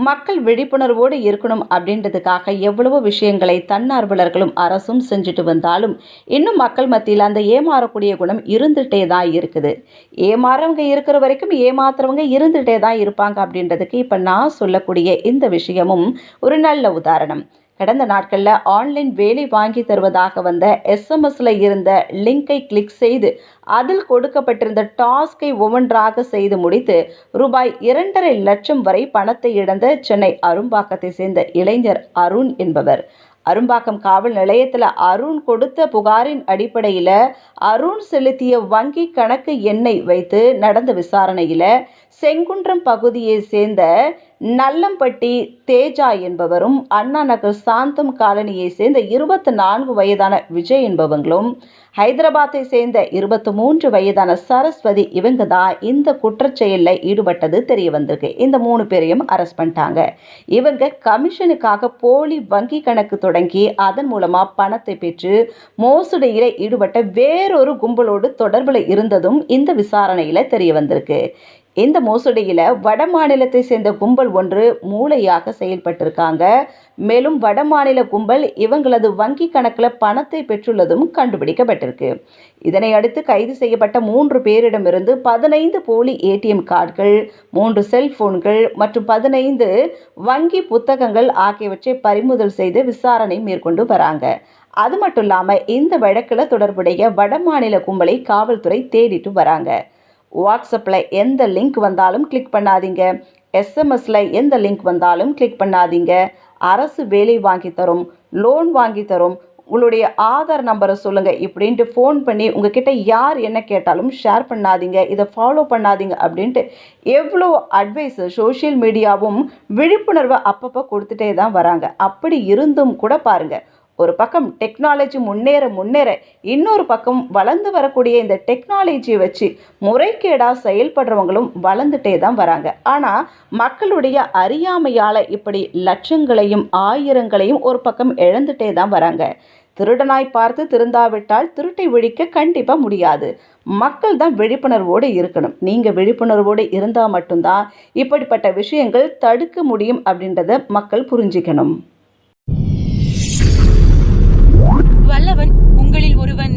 மக்கள் விழிப்புணர்வோடு இருக்கணும் அப்படின்றதுக்காக எவ்வளவோ விஷயங்களை தன்னார்வலர்களும் அரசும் செஞ்சுட்டு வந்தாலும் இன்னும் மக்கள் மத்தியில் அந்த ஏமாறக்கூடிய குணம் இருந்துகிட்டே தான் இருக்குது. ஏமாறவங்க இருக்கிற வரைக்கும் ஏமாத்துறவங்க இருந்துகிட்டே தான் இருப்பாங்க அப்படின்றதுக்கு இப்போ நான் சொல்லக்கூடிய இந்த விஷயமும் ஒரு நல்ல உதாரணம். கடந்த நாட்களில் ஆன்லைன் வேலை வாங்கி தருவதாக வந்த எஸ்எம்எஸ்ல இருந்த லிங்கை கிளிக் செய்து அதில் கொடுக்கப்பட்டிருந்த டாஸ்கை ஒவ்வொன்றாக செய்து முடித்து ரூபாய் 2.5 லட்சம் வரை பணத்தை இழந்த சென்னை அரும்பாக்கத்தை சேர்ந்த இளைஞர் அருண் என்பவர். அரும்பாக்கம் காவல் நிலையத்தில் அருண் கொடுத்த புகாரின் அடிப்படையில் அருண் செலுத்திய வங்கி கணக்கு எண்ணை வைத்து நடந்த விசாரணையில் செங்குன்றம் பகுதியை சேர்ந்த நல்லம்பட்டி தேஜா என்பவரும், அண்ணா நகர் சாந்தம் காலனியை சேர்ந்த 24 வயதான விஜய் என்பவங்களும், ஹைதராபாத்தை சேர்ந்த 23 வயதான சரஸ்வதி இவங்க தான் இந்த குற்றச்செயலில் ஈடுபட்டது தெரிய வந்திருக்கு. இந்த 3 பேரையும் அரெஸ்ட் பண்ணிட்டாங்க. இவங்க கமிஷனுக்காக போலி வங்கி கணக்கு தொடங்கி அதன் மூலமாக பணத்தை பெற்று மோசடியில் ஈடுபட்ட வேறொரு கும்பலோடு தொடர்பில் இருந்ததும் இந்த விசாரணையில் தெரிய வந்திருக்கு. இந்த மோசடியில் வட மாநிலத்தை சேர்ந்த கும்பல் ஒன்று மூளையாக செயல்பட்டிருக்காங்க. மேலும் வடமாநில கும்பல் இவங்களது வங்கி கணக்கில் பணத்தை பெற்றுள்ளதும் கண்டுபிடிக்கப்பட்டிருக்கு. இதனை அடுத்து கைது செய்யப்பட்ட 3 பேரிடமிருந்து 15 போலி ஏடிஎம் கார்டுகள், 3 செல்போன்கள் மற்றும் 15 வங்கி புத்தகங்கள் ஆகியவற்றை பறிமுதல் செய்து விசாரணை மேற்கொண்டு வராங்க. அது மட்டும் இல்லாமல் இந்த வழக்கில் தொடர்புடைய வடமாநில கும்பலை காவல்துறை தேடிட்டு வராங்க. வாட்ஸ்அப்பில் எந்த லிங்க் வந்தாலும் கிளிக் பண்ணாதீங்க, எஸ்எம்எஸில் எந்த லிங்க் வந்தாலும் கிளிக் பண்ணாதீங்க, அரசு வேலை வாங்கி தரும், லோன் வாங்கி தரும், உங்களுடைய ஆதார் நம்பரை சொல்லுங்கள் இப்படின்ட்டு ஃபோன் பண்ணி உங்ககிட்ட யார் என்ன கேட்டாலும் ஷேர் பண்ணாதீங்க, இதை ஃபாலோ பண்ணாதீங்க அப்படின்ட்டு எவ்வளோ அட்வைஸு சோஷியல் மீடியாவும் விழிப்புணர்வை அப்பப்போ கொடுத்துட்டே தான் வராங்க. அப்படி இருந்தும் கூட பாருங்கள், ஒரு பக்கம் டெக்னாலஜி முன்னேற இன்னொரு பக்கம் வளர்ந்து வரக்கூடிய இந்த டெக்னாலஜியை வச்சு முறைகேடாக செயல்படுறவங்களும் வளர்ந்துட்டே தான் வராங்க. ஆனால் மக்களுடைய அறியாமையால் இப்படி லட்சங்களையும் ஆயிரங்களையும் ஒரு பக்கம் இழந்துட்டே தான் வராங்க. திருடனாய் பார்த்து திருந்தாவிட்டால் திருட்டை ஒழிக்க கண்டிப்பாக முடியாது. மக்கள் தான் விழிப்புணர்வோடு இருக்கணும். நீங்கள் விழிப்புணர்வோடு இருந்தால் மட்டும்தான் இப்படிப்பட்ட விஷயங்கள் தடுக்க முடியும் அப்படின்றத மக்கள் புரிஞ்சிக்கணும். வல்லவன் உங்களில் ஒருவன்